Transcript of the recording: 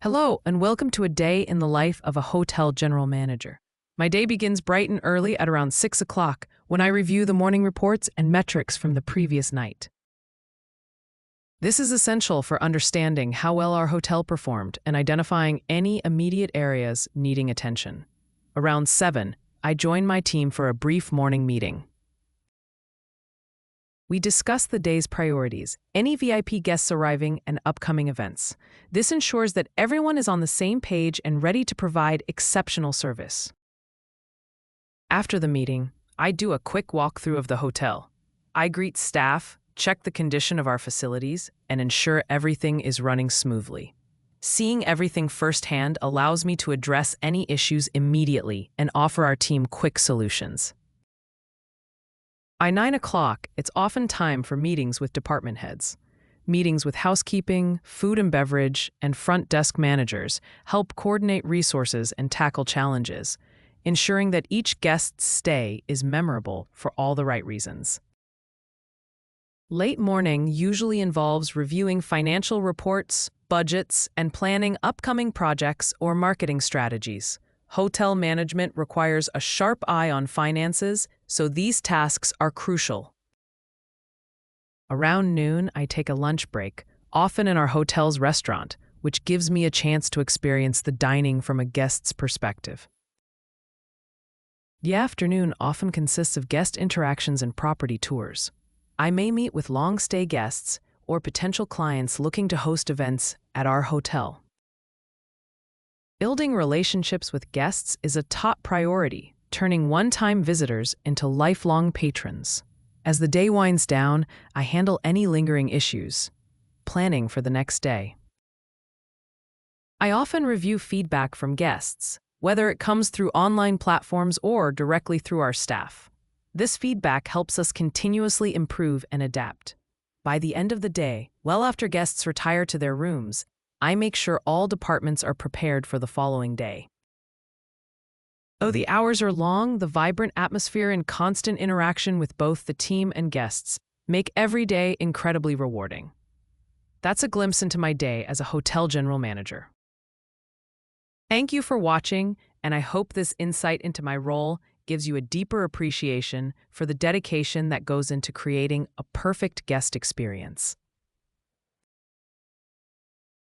Hello, and welcome to a day in the life of a hotel general manager. My day begins bright and early at around 6 o'clock when I review the morning reports and metrics from the previous night. This is essential for understanding how well our hotel performed and identifying any immediate areas needing attention. Around 7, I join my team for a brief morning meeting. We discuss the day's priorities, any VIP guests arriving, and upcoming events. This ensures that everyone is on the same page and ready to provide exceptional service. After the meeting, I do a quick walkthrough of the hotel. I greet staff, check the condition of our facilities, and ensure everything is running smoothly. Seeing everything firsthand allows me to address any issues immediately and offer our team quick solutions. By 9 o'clock, it's often time for meetings with department heads. Meetings with housekeeping, food and beverage, and front desk managers help coordinate resources and tackle challenges, ensuring that each guest's stay is memorable for all the right reasons. Late morning usually involves reviewing financial reports, budgets, and planning upcoming projects or marketing strategies. Hotel management requires a sharp eye on finances, so these tasks are crucial. Around noon, I take a lunch break, often in our hotel's restaurant, which gives me a chance to experience the dining from a guest's perspective. The afternoon often consists of guest interactions and property tours. I may meet with long-stay guests or potential clients looking to host events at our hotel. Building relationships with guests is a top priority, turning one-time visitors into lifelong patrons. As the day winds down, I handle any lingering issues, planning for the next day. I often review feedback from guests, whether it comes through online platforms or directly through our staff. This feedback helps us continuously improve and adapt. By the end of the day, well after guests retire to their rooms, I make sure all departments are prepared for the following day. Though the hours are long, the vibrant atmosphere and constant interaction with both the team and guests make every day incredibly rewarding. That's a glimpse into my day as a hotel general manager. Thank you for watching, and I hope this insight into my role gives you a deeper appreciation for the dedication that goes into creating a perfect guest experience.